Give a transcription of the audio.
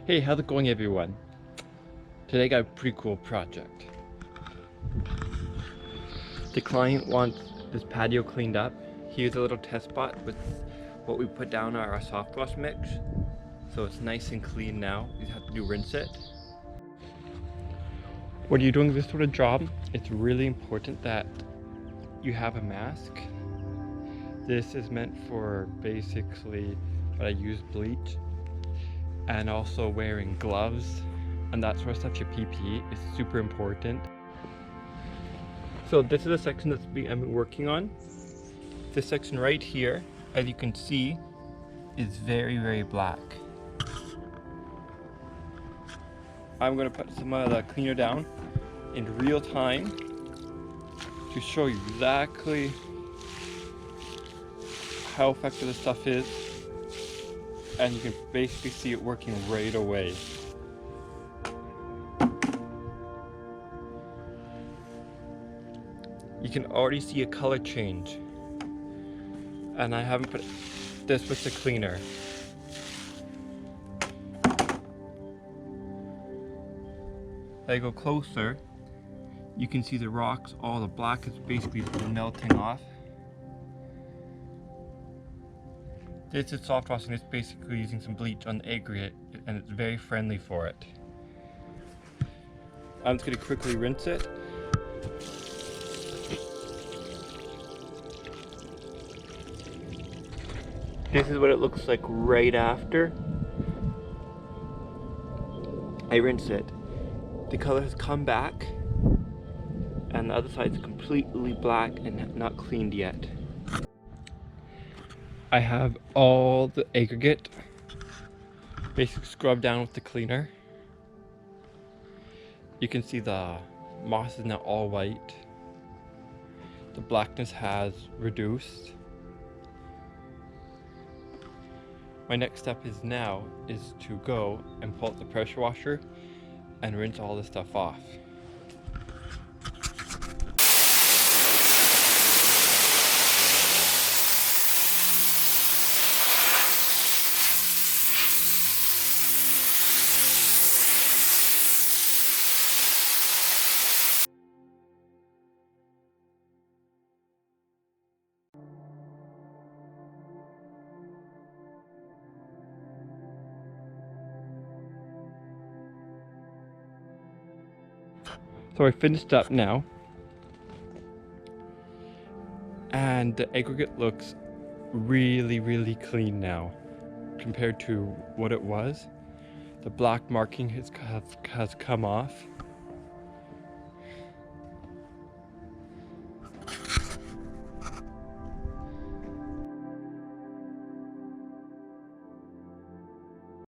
Hey, how's it going everyone? Today I got a pretty cool project. The client wants this patio cleaned up. Here's a little test spot with what we put down our soft wash mix. So it's nice and clean now. You have to rinse it. When you're doing this sort of job, it's really important that you have a mask. This is meant for basically when I use bleach, and also wearing gloves and that sort of stuff. Your PPE is super important. So this is a section I've been working on. This section right here, as you can see, is very black. I'm going to put some of the cleaner down in real time to show you exactly how effective this stuff is, and you can basically see it working right away. You can already see a color change, and I haven't put this with the cleaner. As I go closer, you can see the rocks, all the black is basically melting off. This is soft washing. It's basically using some bleach on the aggregate, and it's very friendly for it. I'm just going to quickly rinse it. This is what it looks like right after I rinse it. The color has come back, and the other side is completely black and not cleaned yet. I have all the aggregate basically scrubbed down with the cleaner. You can see the moss is now all white. The blackness has reduced. My next step is to go and pull out the pressure washer and rinse all this stuff off. So I finished up now, and the aggregate looks really clean now compared to what it was. The black marking has come off.